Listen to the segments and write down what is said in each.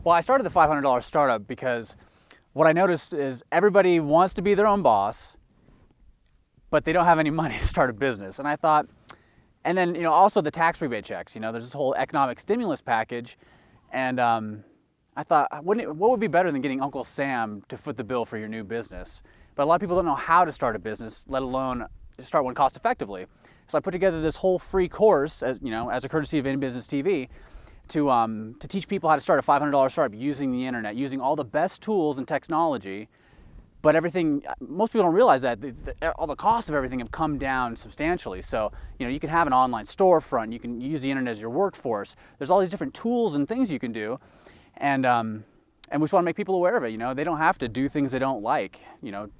Well, I started the $500 startup because what I noticed is everybody wants to be their own boss, but they don't have any money to start a business. And I thought, and then, also the tax rebate checks, there's this whole economic stimulus package. And I thought, what would be better than getting Uncle Sam to foot the bill for your new business? But a lot of people don't know how to start a business, let alone start one cost effectively. So I put together this whole free course, as a courtesy of InBusiness TV, to teach people how to start a $500 startup using the internet, using all the best tools and technology. But most people don't realize that all the costs of everything have come down substantially. So, you can have an online storefront, you can use the internet as your workforce. There's all these different tools and things you can do. And we just want to make people aware of it. They don't have to do things they don't like,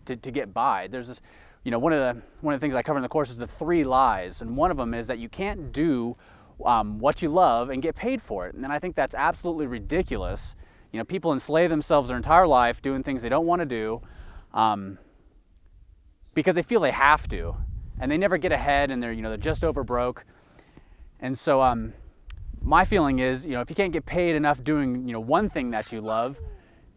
to get by. There's this, one of the things I cover in the course is the 3 lies. And one of them is that you can't do what you love and get paid for it. And I think that's absolutely ridiculous. People enslave themselves their entire life doing things they don't want to do, because they feel they have to, and they never get ahead, and they're just over broke. And so my feeling is, if you can't get paid enough doing one thing that you love,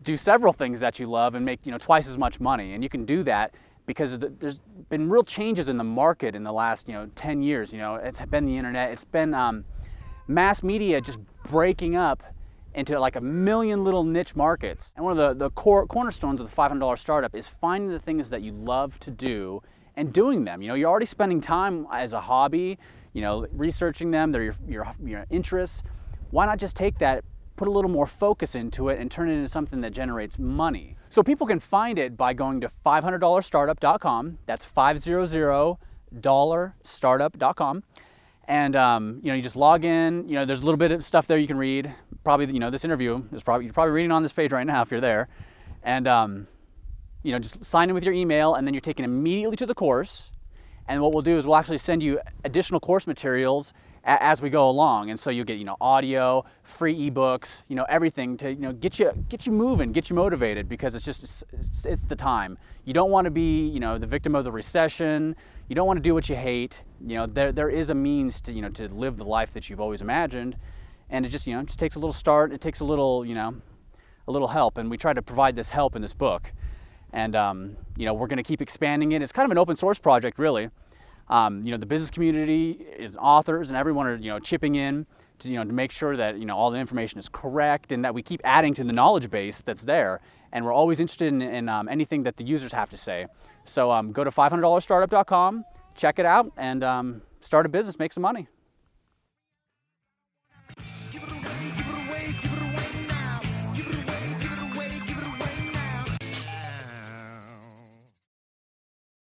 do several things that you love and make twice as much money. And you can do that because there's been real changes in the market in the last 10 years. It's been the internet, it's been mass media just breaking up into like a million little niche markets. And one of the core cornerstones of the $500 startup is finding the things that you love to do and doing them. You're already spending time as a hobby, researching them, they're your interests. Why not just take that, put a little more focus into it, and turn it into something that generates money? So people can find it by going to $500startup.com. That's $500startup.com. And you just log in. There's a little bit of stuff there you can read. Probably, this interview is you're probably reading on this page right now if you're there. And just sign in with your email, and then you're taken immediately to the course. And what we'll do is we'll actually send you additional course materials as we go along. And so you'll get audio, free ebooks, everything to get you moving, get you motivated, because it's the time. You don't want to be the victim of the recession. You don't want to do what you hate. There is a means to to live the life that you've always imagined, and it just just takes a little start. It takes a little help, and we try to provide this help in this book. And we're going to keep expanding it. It's kind of an open source project, really. The business community, authors, and everyone are chipping in to make sure that all the information is correct, and that we keep adding to the knowledge base that's there. And we're always interested in anything that the users have to say. So go to $500startup.com, check it out, and start a business, make some money.